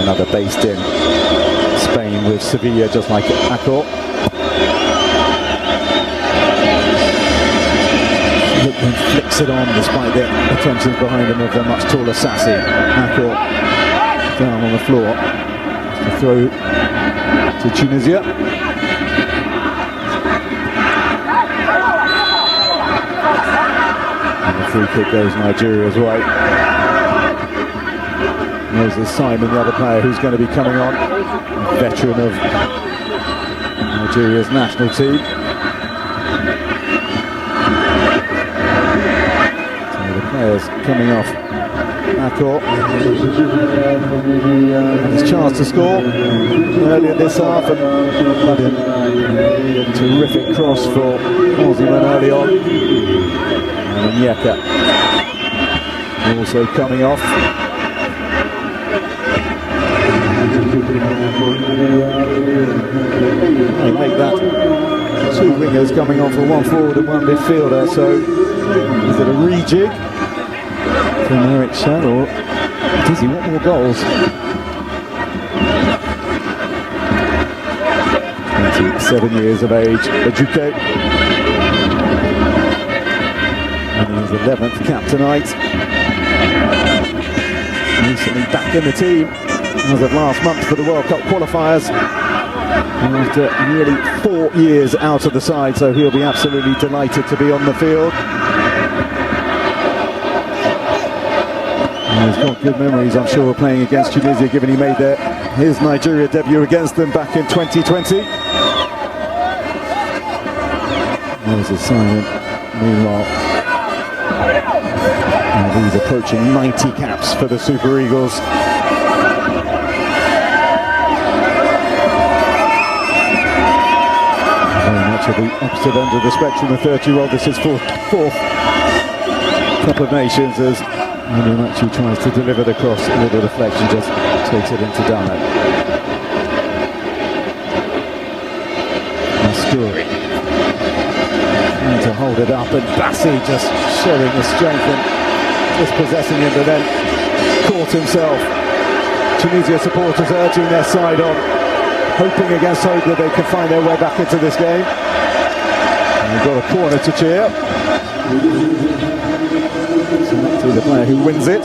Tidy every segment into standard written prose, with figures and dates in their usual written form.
another based in Spain with Sevilla, just like Accor. Lookman flicks it on despite the attentions behind him of the much taller Sassi. Accor down on the floor. The throw to Tunisia. And the free kick goes Nigeria's way. Moses Simon, the other player who's going to be coming on, a veteran of Nigeria's national team. So the players coming off Accor. And his chance to score earlier this half, and a terrific cross for Osimhen early on. And Onyeka also coming off. They make that two wingers coming on for one forward and one midfielder, so is it a rejig from Eric Schär, or does he want more goals? 27 years of age, Ejuke, and his 11th cap tonight. Recently back in the team as of last month for the World Cup qualifiers, after nearly 4 years out of the side, so he'll be absolutely delighted to be on the field. And he's got good memories, I'm sure, of playing against Tunisia, given he made his Nigeria debut against them back in 2020. There's a Simon, meanwhile, and he's approaching 90 caps for the Super Eagles. To the opposite end of the spectrum, the 30-year-old. This is fourth Cup of Nations, as Onyeka tries to deliver the cross, a little deflection, just takes it into Dano. Mascouri trying to hold it up, and Bassi just showing the strength and dispossessing him, but then caught himself. Tunisia supporters urging their side on, hoping against hope that they can find their way back into this game. And we've got a corner to cheer. So the player who wins it.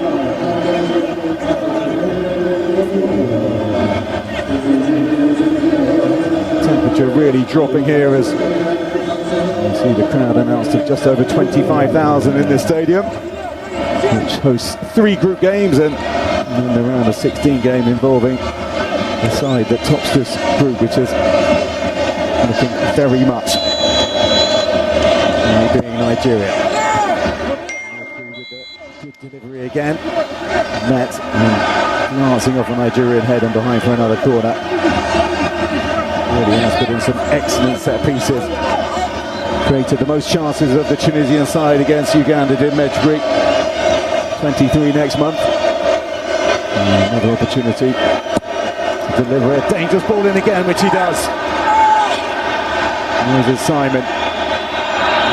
Temperature really dropping here as you see the crowd announced of just over 25,000 in this stadium, which hosts 3 group games and then the round of 16 game involving the side that tops this group, which is looking very much like being Nigeria. With the good delivery again, met and glancing off a Nigerian head and behind for another corner. Really has put in some excellent set pieces. Created the most chances of the Tunisian side against Uganda, did Mejbri. 23 next month. Another opportunity to deliver a dangerous ball in again, which he does. Moses Simon,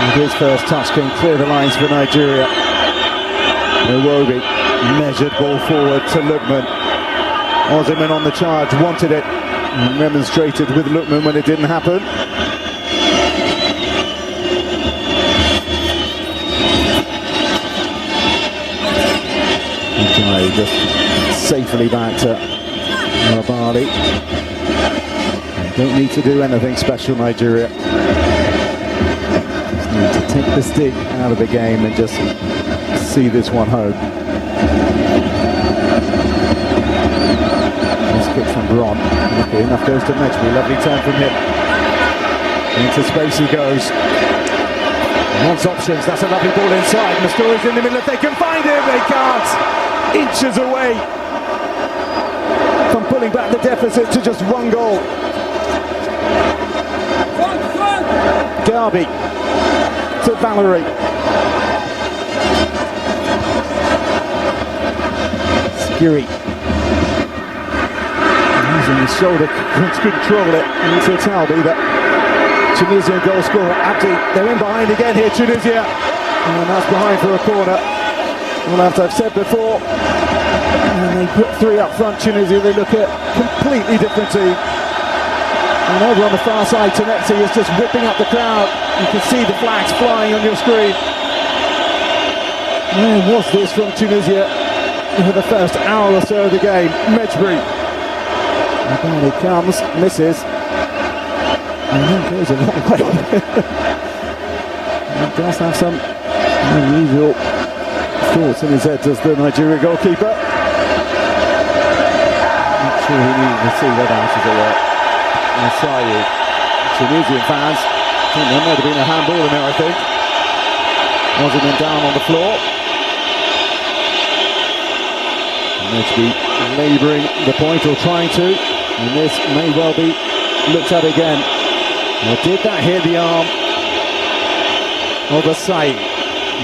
with his first touch, can clear the lines for Nigeria. Iwobi, measured ball forward to Lookman. Osimhen on the charge, wanted it, and remonstrated with Lookman when it didn't happen. Just safely back to Marabali. Don't need to do anything special, Nigeria. Just need to take the stick out of the game and just see this one home. This kick from Bron. Okay, enough goes to Mejbri. Lovely turn from him. Into space he goes. Wants options. That's a lovely ball inside. Mascouri's in the middle. If they can find him, they can't. Inches away from pulling back the deficit to just 1 goal. Garbi to Valerie. Skiri using his shoulder to control it into Talbi. That Tunisian goal scorer Abdi. They're in behind again here, Tunisia, and that's behind for a corner. Well, as I've said before, and They put three up front, Tunisia. They look a completely different team. And over on the far side, Tunisia is just whipping up the crowd. You can see the flags flying on your screen. Where was this from Tunisia for the first hour or so of the game? Mejbri. And down he comes, misses. And then goes a long way. He does have some unusual thoughts in his head, does the Nigeria goalkeeper. Not sure he needed to see that out as it were. Asayi. Tunisian fans think there might have been a handball in there, I think. Wasn't down on the floor. Mejbri labouring the point, or trying to, and this may well be looked at again. Or did that hit the arm of Asayi?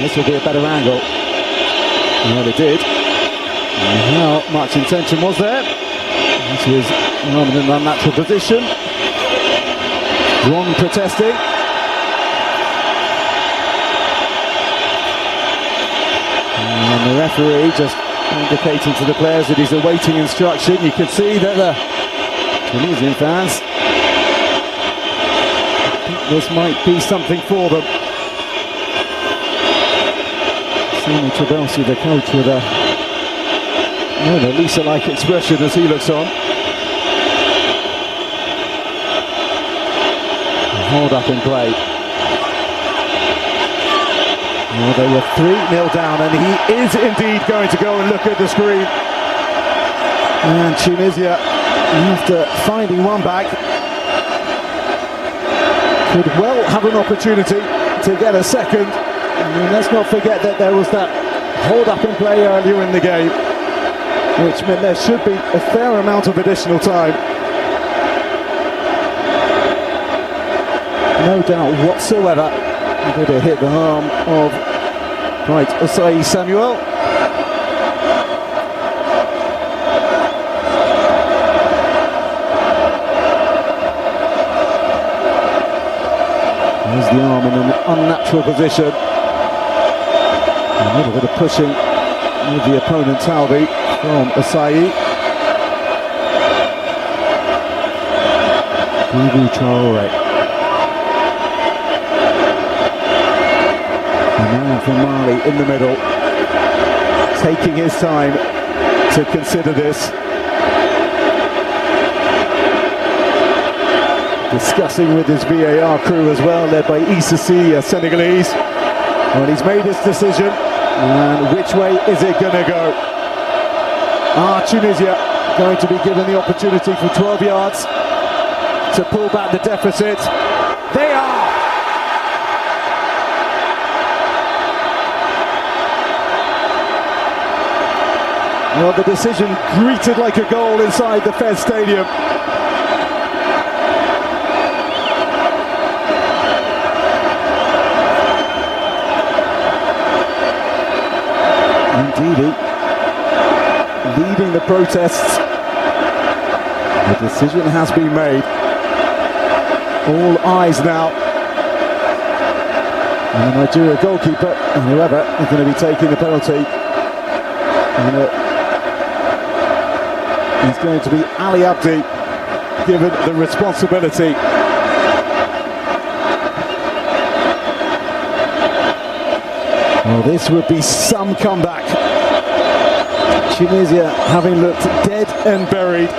This will be a better angle. Well, it did. And how much intention was there? This is rather than an unnatural position. Ron protesting. And the referee just indicating to the players that he's awaiting instruction. You can see that the Tunisian fans think this might be something for them. Sami Trabelsi, the coach, with a Lisa-like expression as he looks on. Hold up in play. Well, they were 3-0 down, and he is indeed going to go and look at the screen. And Tunisia, after finding one back, could well have an opportunity to get a second. And let's not forget that there was that hold-up in play earlier in the game, which meant there should be a fair amount of additional time. No doubt whatsoever that it hit the arm of Asayi Samuel. There's the arm in an unnatural position. A little bit of pushing with the opponent Talbi from Asayi. Boubou Traoré. The man from Mali in the middle, taking his time to consider this. Discussing with his VAR crew as well, led by Issa Sy, a Senegalese. Well, he's made his decision, and which way is it going to go? Are Tunisia going to be given the opportunity for 12 yards to pull back the deficit? They are! Well, the decision greeted like a goal inside the Fez Stadium. Indeed, leading the protests. The decision has been made. All eyes now on the Nigeria goalkeeper and whoever is going to be taking the penalty. And it's going to be Ali Abdi given the responsibility. Well, this would be some comeback. Tunisia having looked dead and buried.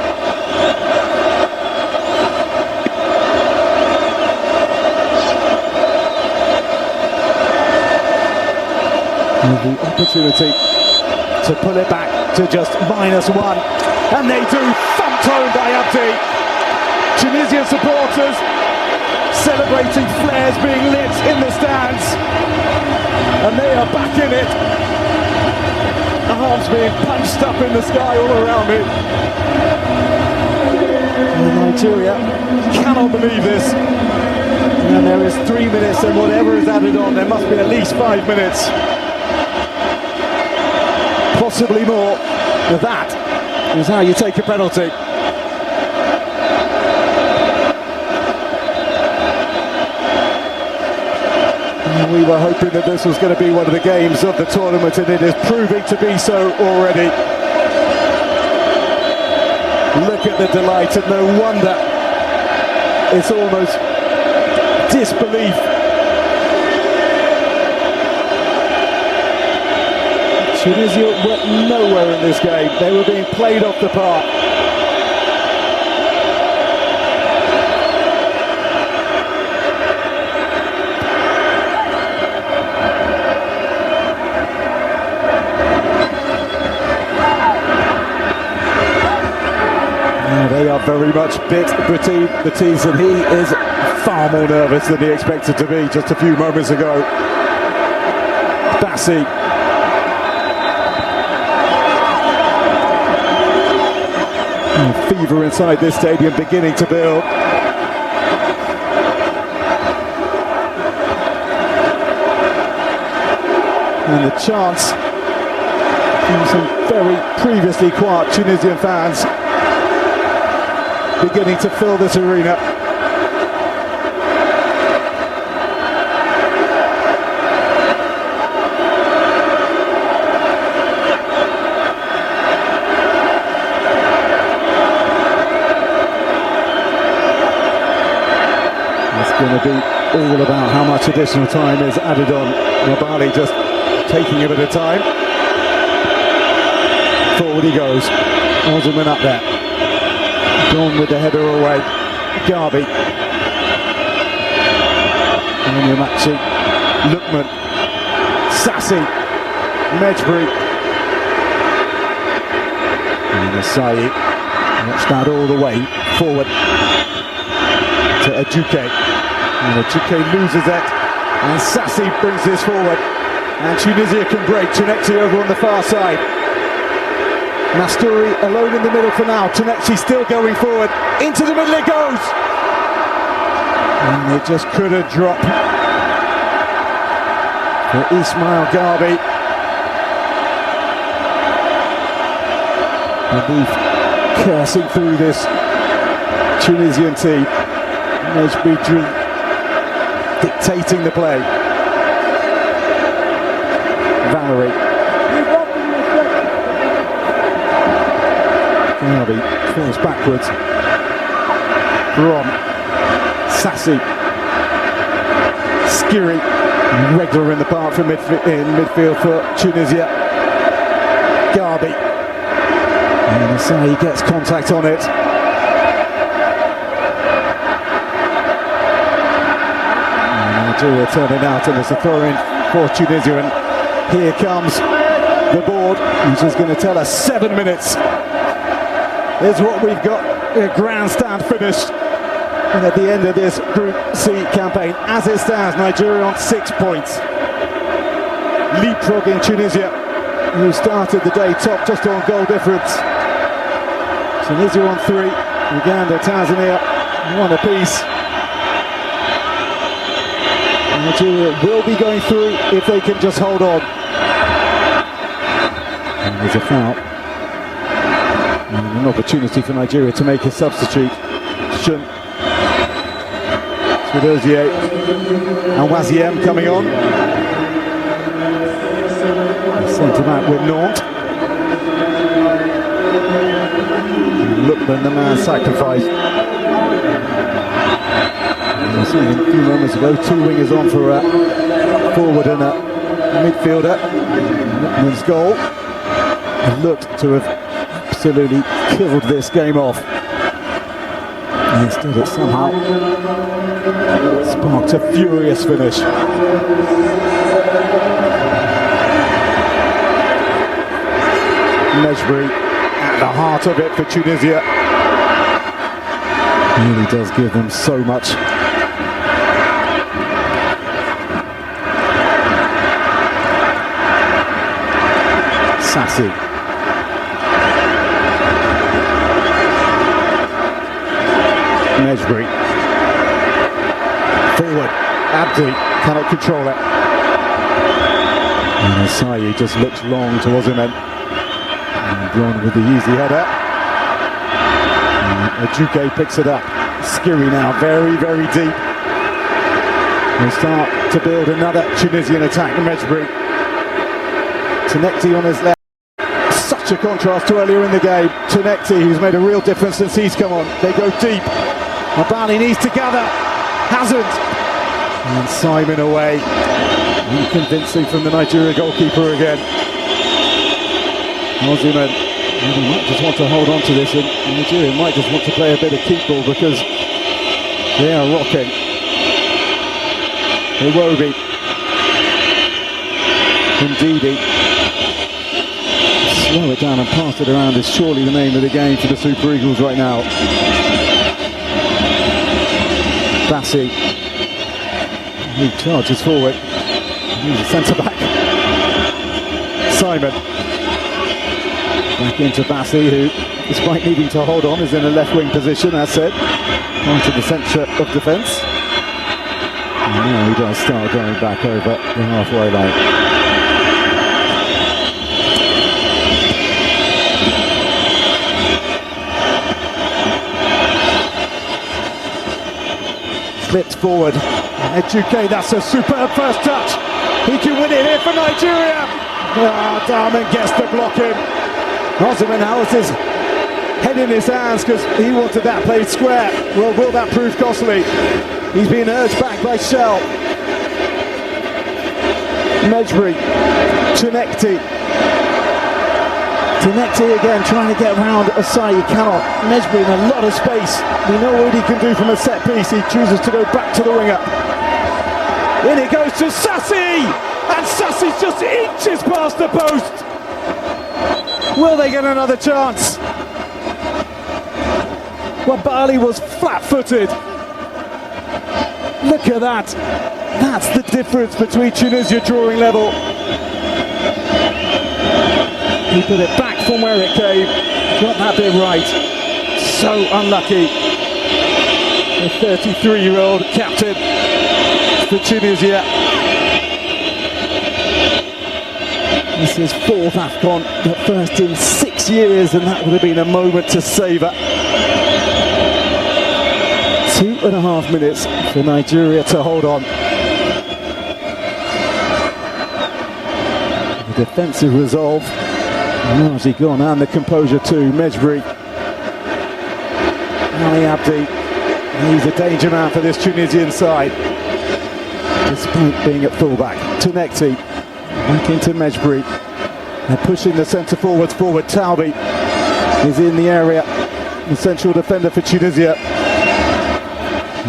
With the opportunity to pull it back to just -1. And they do, thumped home by Abdi. Tunisian supporters celebrating flares being lit in the stands. And they are back in it. Arms being punched up in the sky all around me. And Nigeria cannot believe this. And there is 3 minutes, and whatever is added on, there must be at least 5 minutes. Possibly more. That is how you take a penalty. We were hoping that this was going to be one of the games of the tournament, and it is proving to be so already. Look at the delight, and no wonder it's almost disbelief. Tunisia were nowhere in this game. They were being played off the park. They are very much bit Batiste, and he is far more nervous than he expected to be just a few moments ago. Bassi. Fever inside this stadium beginning to build. And the chance from some very previously quiet Tunisian fans beginning to fill this arena. It's going to be all about how much additional time is added on. Nabali just taking a bit of time. Forward he goes. Osman up there. Gone with the header away. Garbi. Onyemachi. Lukman. Sassi. Mejbri. And Asai. Watch that all the way forward to Ajuke. And Ajuke loses it. And Sassi brings this forward. And Tunisia can break. Tunexi over on the far side. Nastouri alone in the middle for now. Tunexi still going forward. Into the middle it goes. And it just couldn't drop for Ismail Garbi. Belief cursing through this Tunisian team. Mejbri dictating the play. Valerie. Garbi falls backwards. Brom. Sassi. Skiri. Regular in the park from midfield for Tunisia. Garbi. And Asai gets contact on it. Nigeria turning out, and there's a throw in for Tunisia, and here comes the board, which is going to tell us 7 minutes is what we've got. A grandstand finish, and at the end of this Group C campaign, as it stands, Nigeria on 6 points, leapfrogging Tunisia, who started the day top just on goal difference. Tunisia on 3, Uganda, Tanzania 1 apiece. Nigeria will be going through if they can just hold on. And there's a foul. And an opportunity for Nigeria to make a substitute. Swidozie and Waziem coming on. Centre back with Nantes. Lukman, the man sacrificed. I was saying a few moments ago, 2 wingers on for a forward and a midfielder. Lukman's goal looked to have absolutely killed this game off. Instead it somehow sparked a furious finish. Mejbri at the heart of it for Tunisia. Really does give them so much. Sassi. Mejbri. Forward. Abdi cannot control it. And Asai just looks long towards him. And Bron with the easy header. Ajuke picks it up. Skiri now very, very deep. We'll start to build another Tunisian attack. Mejbri. Tunexi on his left. Such such a contrast to earlier in the game. Tunisia, who's made a real difference since he's come on. They go deep. Abali needs to gather. Hasn't. And Simon away. Convincing from the Nigeria goalkeeper again. Osimhen might just want to hold on to this, and Nigeria might just want to play a bit of keep ball because they are rocking. Iwobi. Ndidi. Slow it down and pass it around is surely the name of the game for the Super Eagles right now. Bassi. He charges forward. He's a centre-back. Simon. Back into Bassi, who, despite needing to hold on, is in a left-wing position, as said. Right to the centre of defence. And now he does start going back over the halfway line. Slipped forward. Ejuke, that's a superb first touch. He can win it here for Nigeria. Darman gets the block in. Osimhen has his head in his hands because he wanted that played square. Well, will that prove costly? He's being urged back by Shell. Mejbri. Tunisia. Tunisia again trying to get around Asai. He cannot. Mejbri in a lot of space. We know what he can do from a set piece. He chooses to go back to the winger. In it goes to Sassi! And Sassi's just inches past the post. Will they get another chance? Wabali was flat-footed. Look at that. That's the difference between Tunisia drawing level. He put it back from where it came. Got that bit right. So unlucky. The 33-year-old captain for Tunisia. This is fourth AFCON, the first in 6 years, and that would have been a moment to savour. 2.5 minutes for Nigeria to hold on. The defensive resolve largely gone, and the composure too. Mejbri. Ali Abdi. He's a danger man for this Tunisian side, despite being at fullback. Tunisia. Back into Mejbri. They're pushing the centre forwards forward. Taubi is in the area. The central defender for Tunisia.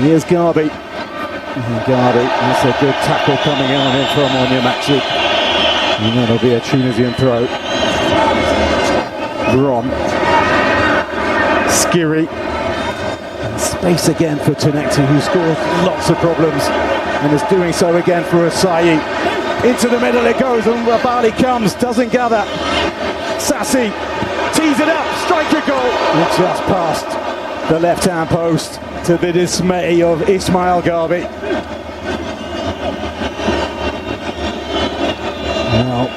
Here's Garbi. Garbi, that's a good tackle coming on in from Onyemachi. And that'll be a Tunisian throw. Ron. Skiri. And space again for Tunisia, who scored lots of problems and is doing so again for Asai. Into the middle it goes, and Wabali comes, doesn't gather. Sassi tees it up, strike a goal. It just passed the left-hand post to the dismay of Ismail Garbi. Now,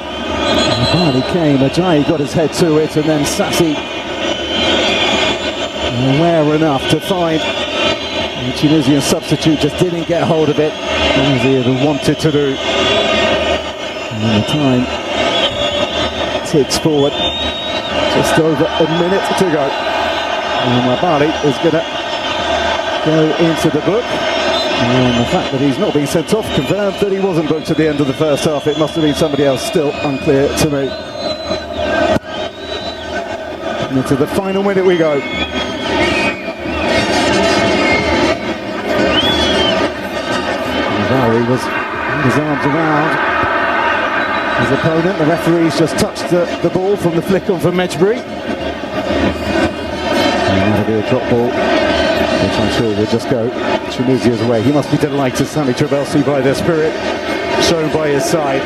Wabali came, Ajayi got his head to it, and then Sassi aware enough to find the Tunisian substitute just didn't get hold of it as he had wanted to do. And the time ticks forward, just over a minute to go. And Wabali is going to go into the book. And the fact that he's not being sent off confirms that he wasn't booked at the end of the first half. It must have been somebody else, still unclear to me. And into the final minute we go. Wabali was with his arms around his opponent. The referee's just touched the ball from the flick on from Mejbri. And that'll be a drop ball, which I'm sure will just go Tunisia's way. He must be delighted, Sami Trabelsi, by the spirit shown by his side.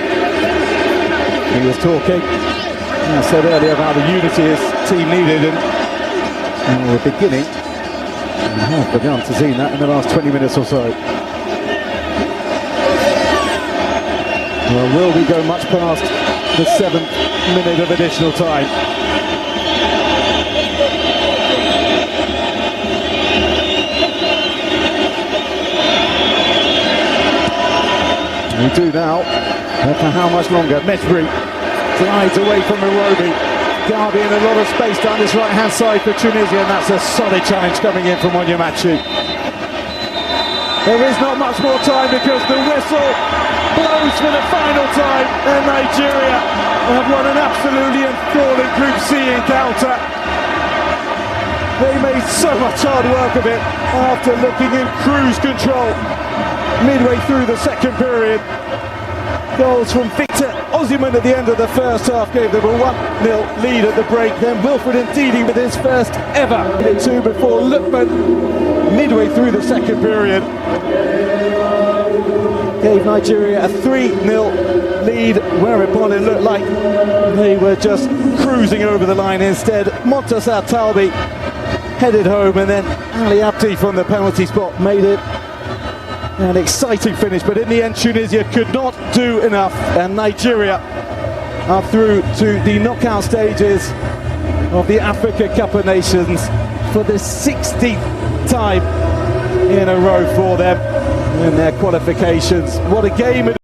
He was talking, I said earlier, about the unity his team needed, and we're beginning, and have begun to see that in the last 20 minutes or so. Well, will we go much past the 7th minute of additional time? We do now, but for how much longer? Mejbri glides away from Iwobi. Garbi in a lot of space down this right-hand side for Tunisia, and that's a solid challenge coming in from Onyemachi. There is not much more time because the whistle blows for the final time, and Nigeria have won an absolutely enthralling Group C encounter. They made so much hard work of it after looking in cruise control midway through the second period. Goals from Victor Osimhen at the end of the first half gave them a 1-0 lead at the break. Then Wilfred Ndidi with his first ever 2 before Lookman midway through the second period gave Nigeria a 3-0 lead, whereupon it looked like they were just cruising over the line. Instead, Montasser Talbi headed home, and then Ali Abdi from the penalty spot made it an exciting finish, but in the end Tunisia could not do enough, and Nigeria are through to the knockout stages of the Africa Cup of Nations for the 16th time in a row for them in their qualifications. What a game it